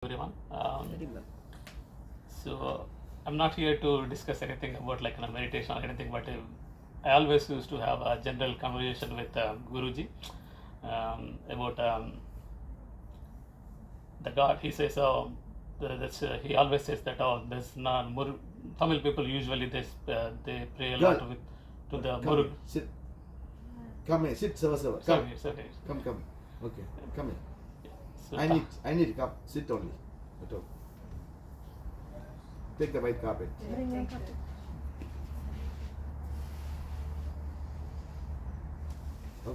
Everyone. So I'm not here to discuss anything about meditation or anything, but I always used to have a general conversation with Guruji about the God. He says, he always says that there's not Tamil people usually they pray a lot to the Murugan. Sit. Come here. Sit, Sava. Come. Sorry, sorry. Come. Okay. Come here. So I need to come. Sit only. At all. Take the white carpet.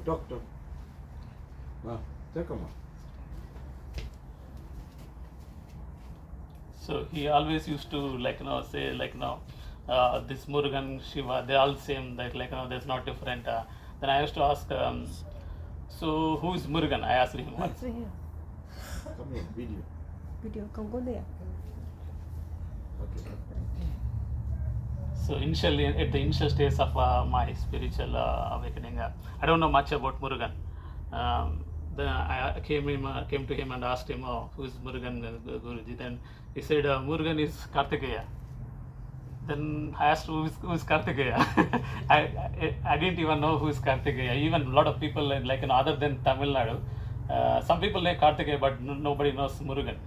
Talk. Come on. So he always used to say this Murugan, Shiva, they're all same, there's not different. Then I used to ask, so who is Murugan? I asked him once. Come here, video. Come go there. Okay. So initially, at the initial stage of my spiritual awakening, I don't know much about Murugan. Then I came to him and asked him, who is Murugan, Guruji? Then he said, Murugan is Kartikeya. Then I asked, who is Kartikeya? I didn't even know who is Kartikeya. Even a lot of people, other than Tamil Nadu, some people know Kartikeya, but nobody knows Murugan.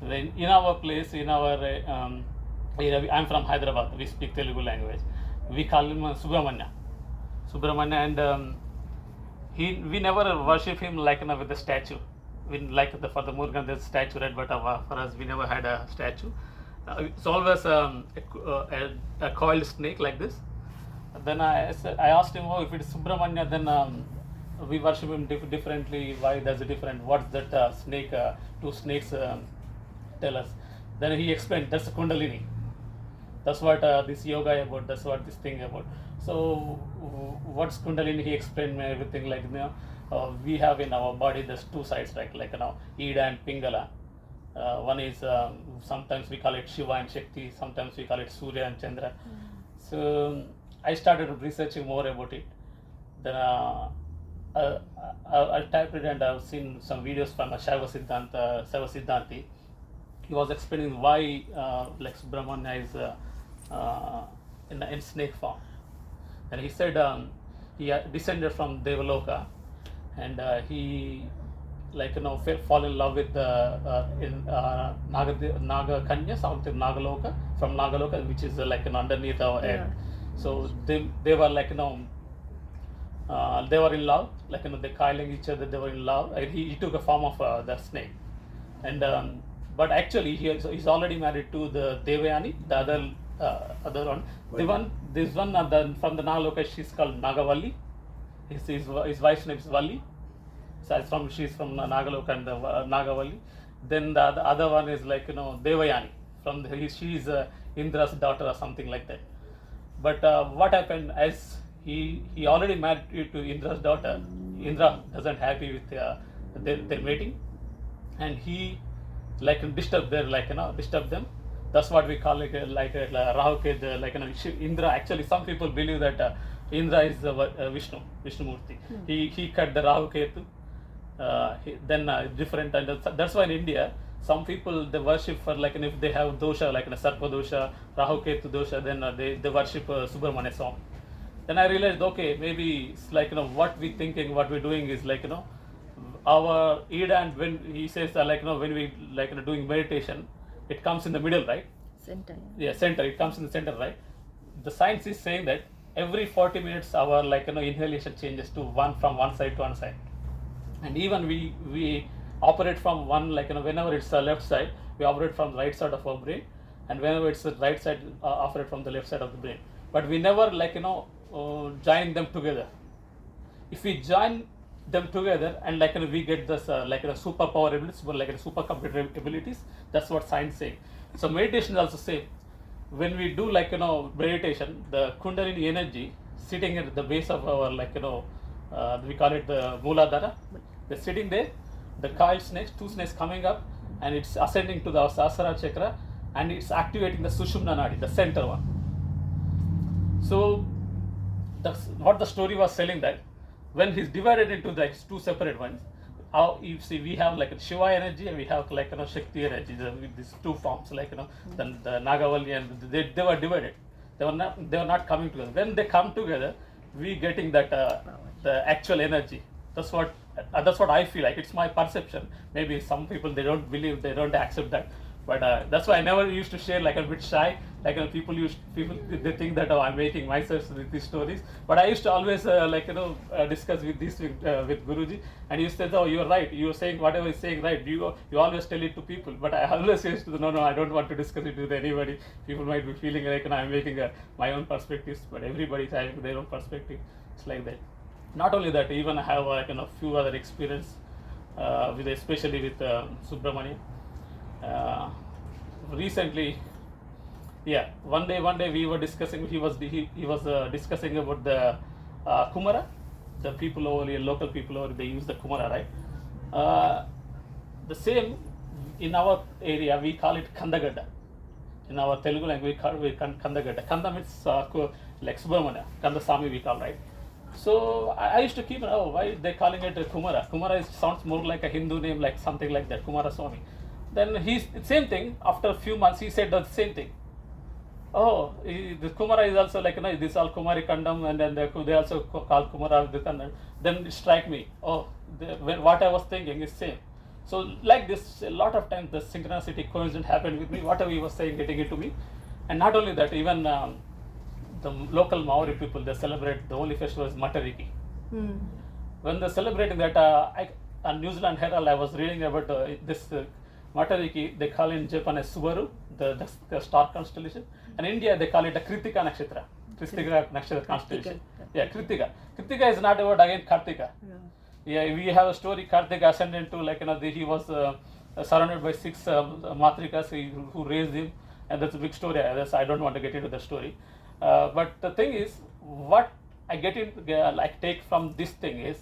Then in our place, I'm from Hyderabad, we speak Telugu language. We call him Subramanya, and we never worship him with a statue. For the Murugan there's a statue, right? But for us, we never had a statue. It's always a coiled snake like this. Then I asked him, if it's Subramanya, then we worship him differently. Why there's a different? What's that snake? Two snakes tell us. Then he explained that's Kundalini. That's what this yoga about. That's what this thing about. So what's Kundalini? He explained me everything. We have in our body there's two sides, right? Ida and Pingala. One is sometimes we call it Shiva and Shakti. Sometimes we call it Surya and Chandra. So I started researching more about it. Then I typed it and I've seen some videos from Shaiva Siddhanti. He was explaining why Subramanya is in snake form. And he said he descended from Devaloka, and he fall in love with Naga Kanya, something Nagaloka, from Nagaloka, which is underneath our head. So they were they were in love, they killing each other. They were in love. He took a form of the snake, and but actually he's already married to the Devayani, the other one. This one from the Nagaloka, she's called Nagavalli. His wife's name is Valli. So she's from Nagaloka and Nagavalli. Then the other one is Devayani. She is Indra's daughter or something like that. But what happened, as he already married to Indra's daughter, Indra doesn't happy with their mating, and he disturb them. That's what we call it Rahu Ketu, Indra. Actually, some people believe that Indra is Vishnu Murti. He cut the Rahu Ketu. Different, and that's why in India some people they worship for if they have dosha Sarpa dosha, Rahu Ketu dosha, then they worship Subramanya Swami. Then I realized, okay, maybe it's what we thinking, what we're doing is our Ida, and when he says when we doing meditation, it comes in the middle, right? Center. Yeah, center. It comes in the center, right? The science is saying that every 40 minutes our inhalation changes to from one side to one side, and even we operate from one whenever it's the left side, we operate from the right side of our brain, and whenever it's the right side, operate from the left side of the brain. But we never join them together. If we join them together and we get this superpower abilities, supercomputer abilities, that's what science say. So meditation is also same. When we do meditation, the Kundalini energy sitting at the base of our we call it the Mooladhara. They're sitting there, the coiled snakes, two snakes coming up, and it's ascending to the Sahasrara chakra, and it's activating the Sushumna Nadi, the center one. So that's what the story was telling, that when he's divided into the two separate ones, how you see we have like a Shiva energy and we have like Shakti energy. With these two forms, like then the Nagavali, and they were divided. They were not coming together. When they come together, we getting that the actual energy. That's what I feel like. It's my perception. Maybe some people they don't believe, they don't accept that. But that's why I never used to share, like a bit shy. Like people they think that I'm making myself with these stories. But I used to always discuss with this with Guruji, and he said, "Oh, you're right. You're saying whatever he's saying right. You always tell it to people." But I always used to no, I don't want to discuss it with anybody. People might be feeling like I'm making my own perspectives, but everybody's having their own perspective. It's like that. Not only that, even I have few other experience especially with Subramania. Recently, yeah, one day we were discussing. He was discussing about the Kumara, the people over here, local people over, they use the Kumara, right? The same in our area we call it Kandagadda. In our Telugu language we call Kandagadda. Kanda means like Subramania, Kanda Sami we call, right? So I used to keep, why they calling it Kumara? Kumara sounds more like a Hindu name, like something like that, Kumara Swami. Then same thing. After a few months, he said the same thing. Oh, the Kumara is also like this is all Kumari Kandam, and then they also call Kumara the Kandam. Then it strike me. Oh, what I was thinking is same. So like this, a lot of times the synchronicity coincidence happened with me. Whatever he was saying, getting into me, and not only that, even the local Maori people, they celebrate the only festival is Matariki. When they're celebrating that, on New Zealand Herald, I was reading about this. Matariki, they call in Japan as Subaru, the star constellation. And India, they call it a Kritika Nakshatra. Kritika Nakshatra constellation. Yeah, Kritika. Kritika is not about again Kartika. Yeah, we have a story. Kartika ascended to he was surrounded by 6 Matrikas who raised him, and that's a big story. I don't want to get into the story. But the thing is, what I get in take from this thing is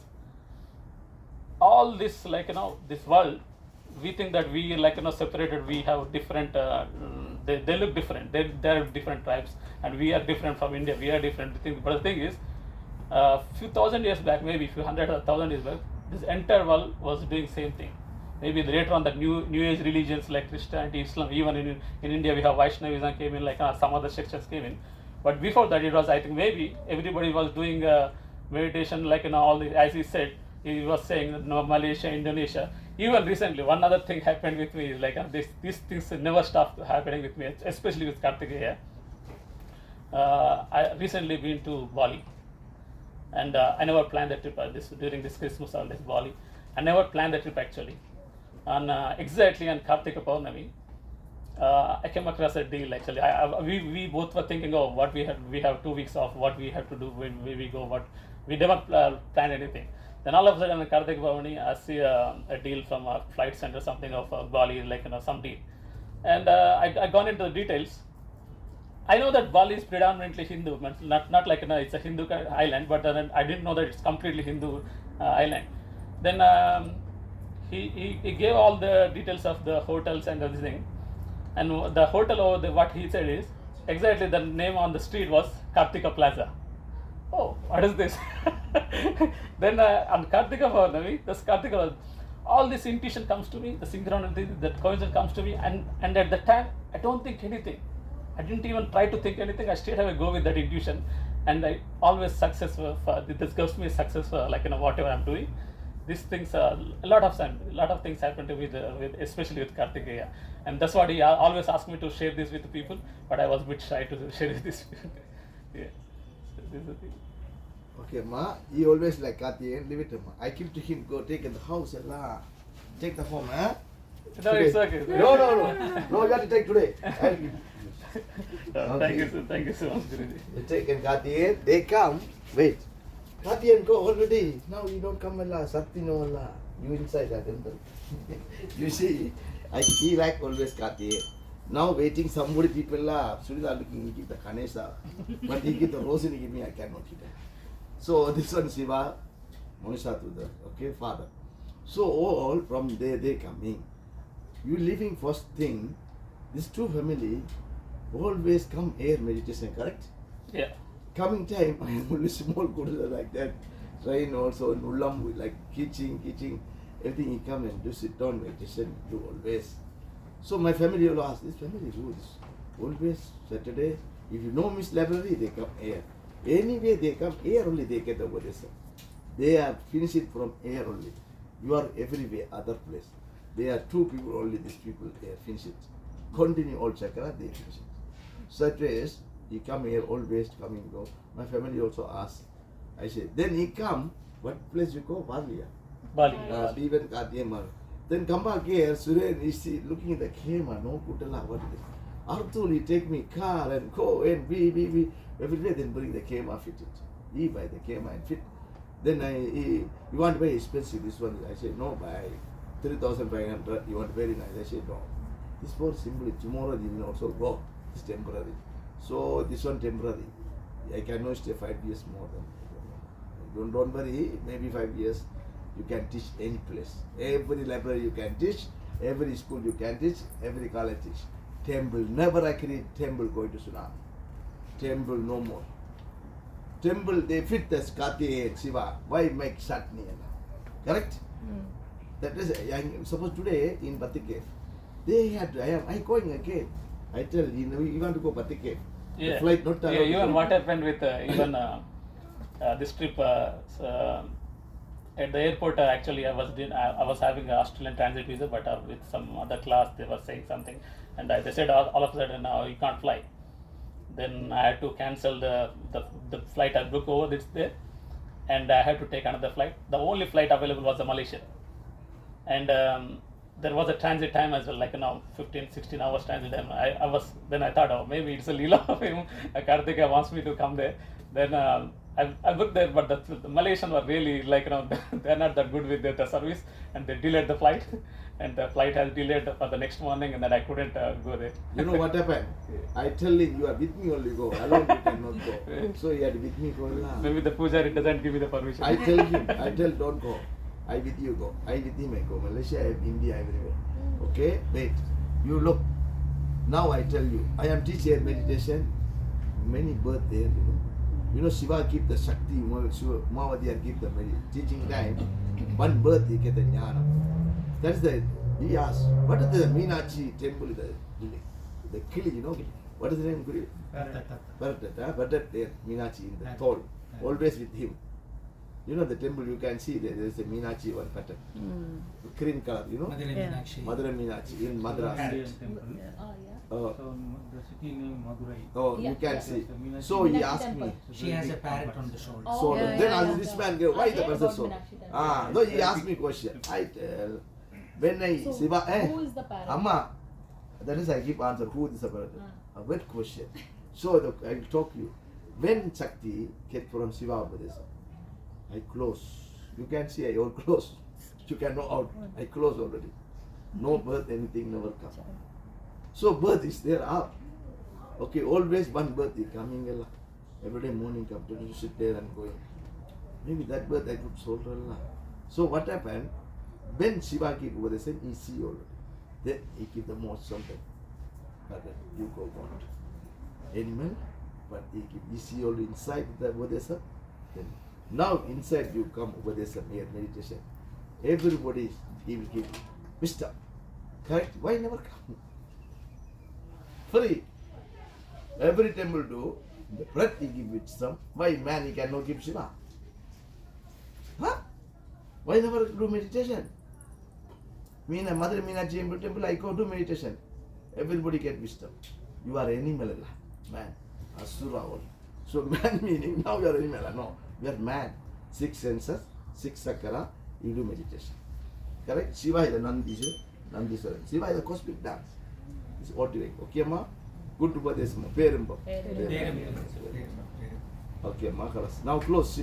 all this this world. We think that we separated. We have different. They look different. They're different tribes, and we are different from India. We are different things. But the thing is, few thousand years back, maybe few hundred or thousand years back, this entire world was doing same thing. Maybe later on, the new age religions like Christianity, Islam, even in India, we have Vaishnavism came in, some other sections came in. But before that, it was, I think, maybe everybody was doing meditation, all the, as he said. He was saying Malaysia, Indonesia. Even recently, one other thing happened with me is these things never stopped happening with me, especially with Kartikeya. I recently been to Bali, and I never planned the trip during this Christmas holidays, Bali. I never planned the trip actually. And exactly on Kartika Paurnami, I came across a deal actually. We both were thinking, oh, what we have 2 weeks off, what we have to do when we go, what we never planned anything. Then all of a sudden on Kartika Paurnami, I see a deal from a flight center, something of Bali, some deal. And I gone into the details. I know that Bali is predominantly Hindu, not like it's a Hindu island, but I didn't know that it's completely Hindu island. Then he gave all the details of the hotels and everything. And the hotel over there, what he said is, exactly the name on the street was Kartika Plaza. Oh, what is this? Then on Kartika Paurnami, all this intuition comes to me, the synchronicity, that coincidence comes to me, and at the time, I don't think anything. I didn't even try to think anything. I straight away go with that intuition, and I always successful. This gives me success for whatever I'm doing. These things, a lot of things happen to me, especially with Kartikeya, and that's what he always asked me to share this with the people. But I was a bit shy to share this. Yeah, so this is the thing. Okay, ma, he always like Kartikeya, leave it to ma. I keep to him, go take in the house, take the form, huh? No, Today. it's okay. No, you have to take today. Okay. Thank you so much, Guruji. You take in Kartikeya, they come, wait. Kartikeya go already. Now you don't come, Sakthi no Allah. You inside that temple. You see, he like always Kartikeya. Now waiting somebody people Surya looking, he give the Ganesha, but he give the rose and he give me, I cannot eat it. So this one Shiva, Manisha Thoother, okay, father. So all from there they coming. You living first thing, these two family always come here meditation, correct? Yeah. Coming time, I am only small good like that. Rain also, Nullam like kitching. everything he come and do sit down meditation, do always. So my family will ask, this family do this. Always Saturday, if you know Miss Library, they come here. Anyway, they come here only, they get the Upadesam. They are finish it from here only. You are everywhere, other place. There are two people only, these people, they are finish it. Continue all chakra, they finish it. Saturdays, he come here always, come and go. My family also ask. I say, then he come, what place you go? Bali. Bali. Even Kadiyamar. Then come back here, Suren is looking at the camera, no Kutala, what is this? Arthur, he take me car and go and be everywhere, then bring the camera, fit it. He buy the camera and fit. Then you want very expensive, this one. I say, no, buy 3,500, you want very nice. I say, no. This for simply, tomorrow you will also go. It's temporary. So this one temporary. I cannot stay 5 years more than. Don't worry, maybe 5 years. You can teach any place. Every library you can teach, every school you can teach, every college teach. Temple, never agree temple going to tsunami. Temple no more. Temple they fit the Sakthi and Shiva. Why make chutney? Correct? That is, suppose today in Batik Cave, they had, I going again. I tell you want to go Batik Cave. Yeah. The flight not Yeah, even what happened with even this trip at the airport, actually I was having an Australian transit visa, but with some other class they were saying something, and they said all of a sudden now you can't fly. Then I had to cancel the flight I booked over there, and I had to take another flight. The only flight available was the Malaysian, and there was a transit time as well, like 15-16 hours transit time. I thought, oh, maybe it's a leela of him. Karthika wants me to come there. Then I booked there, but the Malaysian were really like they're not that good with their service, and they delayed the flight, and the flight has delayed for the next morning, and then I couldn't go there. You know what happened? I tell him, you are with me only go, alone you cannot go. So he had with me go. Maybe the pujaari doesn't give me the permission. I tell him, don't go. I with you go. I with him I go. Malaysia, India, everywhere. Okay? Wait. You look. Now I tell you, I am teaching meditation. Many birth there, You know Shiva keep the Sakthi, Mahavadir keep the teaching time. One birth he get the Gnana. That's the, he asked, what is the Meenakshi temple? The killing, what is the name? Bharat there, Meenakshi in the tall. Always with him. You know the temple you can see there is a Meenakshi one pattern. Green color, Madurai Meenakshi in Madras. So the city name Madurai. Oh, Yeah, you can yeah. see. Meenakshi So he Meenakshi asked temple. me. She has a parrot on the shoulder. Oh, So yeah, then yeah, asked yeah. this man, why the I person heard so? about Meenakshi temple. No, he asked me question. I tell, when I So, Shiva, who is the parrot? Amma, that is I keep answer, who is the parrot? A wet question. So I will talk you. When Sakthi get from Shiva Upadesam, I close. You can see I all close. You can know out. I close already. No birth, anything never come. So birth is there up. Okay, always one birth is coming. Every day morning come to sit there and going. Maybe that birth I could solve. So what happened? When Shiva keep Upadesam, he see already. Then he keep the most something. But you go want. Animal, but he see already inside the Upadesam. Then now inside you come Upadesam here, meditation. Everybody he will give wisdom. Correct? Why never come? Free. Every temple do, the breath he give wisdom. Why man he cannot give Shiva? Huh? Why never do meditation? Mother Meenakshi temple, I go do meditation. Everybody get wisdom. You are animal, man. Asura all. So man meaning now you are animal. No, we are man. 6 senses, 6 sakara, you do meditation. Correct? Shiva is the Nandiswaran. Shiva is the cosmic dance. It's what you like. Okay, ma? Good to Upadesam. Perumbo. Okay, ma. Now close.